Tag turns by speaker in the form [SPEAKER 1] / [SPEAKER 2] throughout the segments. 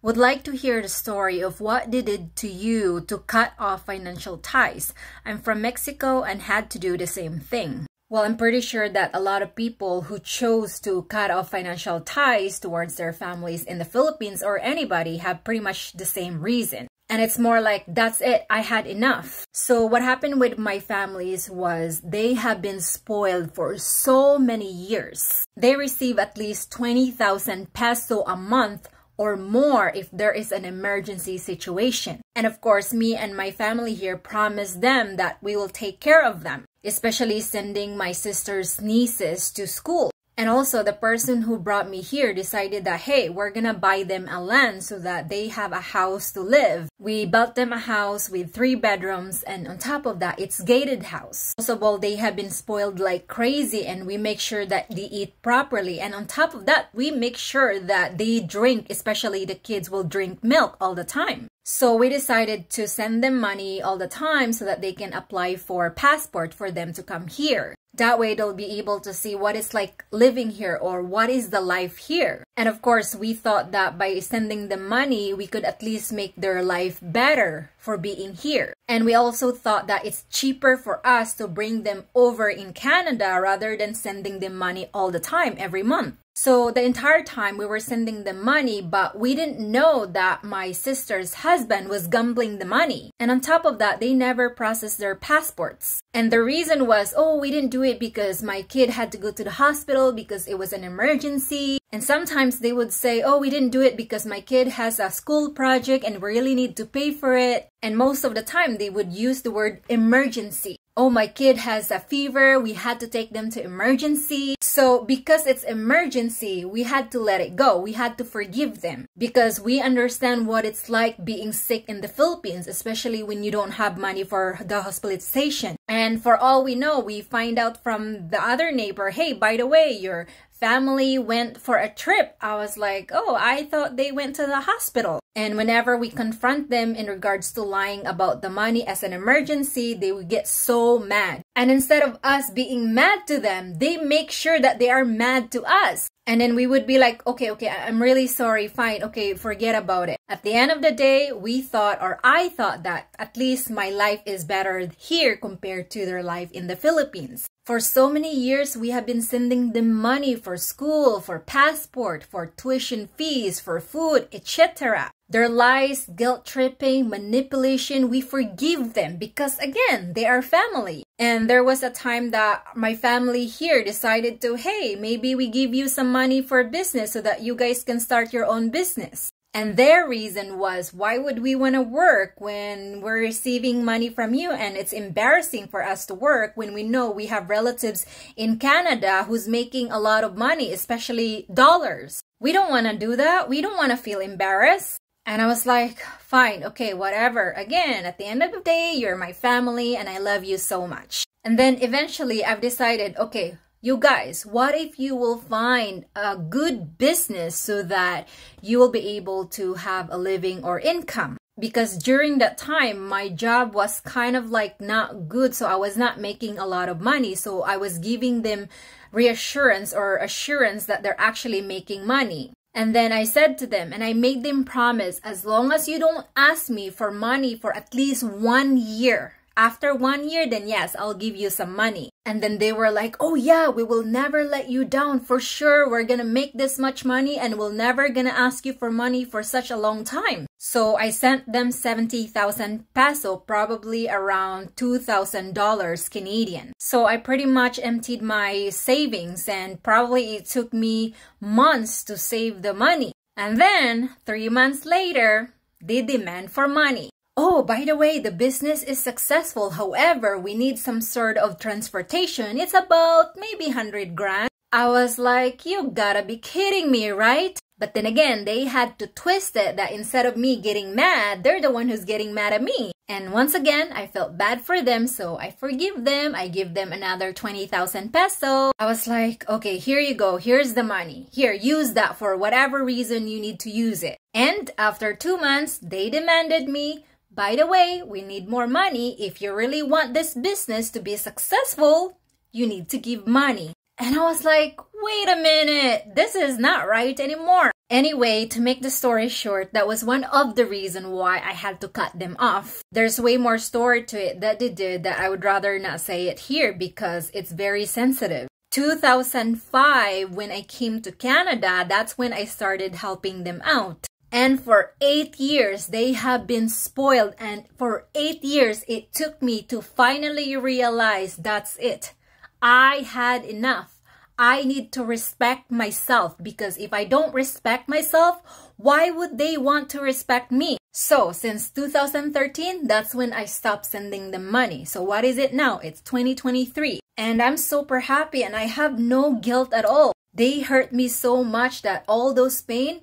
[SPEAKER 1] Would like to hear the story of what they did to you to cut off financial ties. I'm from Mexico and had to do the same thing. Well, I'm pretty sure that a lot of people who chose to cut off financial ties towards their families in the Philippines or anybody have pretty much the same reason. And it's more like, that's it, I had enough. So what happened with my families was they have been spoiled for so many years. They receive at least 20,000 peso a month or more if there is an emergency situation. And of course, me and my family here promised them that we will take care of them, especially sending my sister's nieces to school. And also, the person who brought me here decided that, hey, we're gonna buy them a land so that they have a house to live. We built them a house with 3 bedrooms, and on top of that, it's gated house. Also, well, they have been spoiled like crazy, and we make sure that they eat properly. And on top of that, we make sure that they drink, especially the kids will drink milk all the time. So we decided to send them money all the time so that they can apply for a passport for them to come here. That way they'll be able to see what it's like living here or what is the life here. And of course, we thought that by sending them money, we could at least make their life better for being here. And we also thought that it's cheaper for us to bring them over in Canada rather than sending them money all the time every month. So the entire time we were sending them money, but we didn't know that my sister's husband was gambling the money. And on top of that, they never processed their passports. And the reason was, oh, we didn't do it because my kid had to go to the hospital because it was an emergency. And sometimes they would say, oh, we didn't do it because my kid has a school project and we really need to pay for it. And most of the time they would use the word emergency. Oh, my kid has a fever, we had to take them to emergency. So because it's emergency, we had to let it go. We had to forgive them because we understand what it's like being sick in the Philippines, especially when you don't have money for the hospitalization. And for all we know, we find out from the other neighbor, hey, by the way, your family went for a trip. I was like, oh, I thought they went to the hospital. And whenever we confront them in regards to lying about the money as an emergency, they would get so mad. And instead of us being mad to them, they make sure that they are mad to us. And then we would be like, okay, I'm really sorry, fine, okay, forget about it. At the end of the day, we thought, or I thought that at least my life is better here compared to their life in the Philippines. For so many years, we have been sending them money for school, for passport, for tuition fees, for food, etc. Their lies, guilt-tripping, manipulation, we forgive them because, again, they are family. And there was a time that my family here decided to, hey, maybe we give you some money for business so that you guys can start your own business. And their reason was, why would we want to work when we're receiving money from you? And it's embarrassing for us to work when we know we have relatives in Canada who's making a lot of money, especially dollars. We don't want to do that. We don't want to feel embarrassed. And I was like, fine, okay, whatever. Again, at the end of the day, you're my family and I love you so much. And then eventually I've decided, okay, you guys, what if you will find a good business so that you will be able to have a living or income? Because during that time, my job was kind of like not good, so I was not making a lot of money. So I was giving them reassurance or assurance that they're actually making money. And then I said to them, and I made them promise, as long as you don't ask me for money for at least 1 year, after 1 year, then yes, I'll give you some money. And then they were like, oh yeah, we will never let you down for sure. We're gonna make this much money and we're never gonna ask you for money for such a long time. So I sent them 70,000 peso, probably around $2,000 Canadian. So I pretty much emptied my savings and probably it took me months to save the money. And then 3 months later, they demand for money. Oh, by the way, the business is successful. However, we need some sort of transportation. It's about maybe 100 grand. I was like, you gotta be kidding me, right? But then again, they had to twist it that instead of me getting mad, they're the one who's getting mad at me. And once again, I felt bad for them, so I forgive them. I give them another 20,000 peso. I was like, okay, here you go. Here's the money. Here, use that for whatever reason you need to use it. And after 2 months, they demanded me, by the way, we need more money. If you really want this business to be successful, you need to give money. And I was like, wait a minute, this is not right anymore. Anyway, to make the story short, that was one of the reasons why I had to cut them off. There's way more story to it that they did that I would rather not say it here because it's very sensitive. 2005, when I came to Canada, that's when I started helping them out. And for 8 years, they have been spoiled. And for 8 years, it took me to finally realize that's it. I had enough. I need to respect myself, because if I don't respect myself, why would they want to respect me? So since 2013, that's when I stopped sending them money. So what is it now? It's 2023. And I'm super happy and I have no guilt at all. They hurt me so much that all those pain,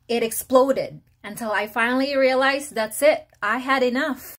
[SPEAKER 1] it exploded until I finally realized that's it. I had enough.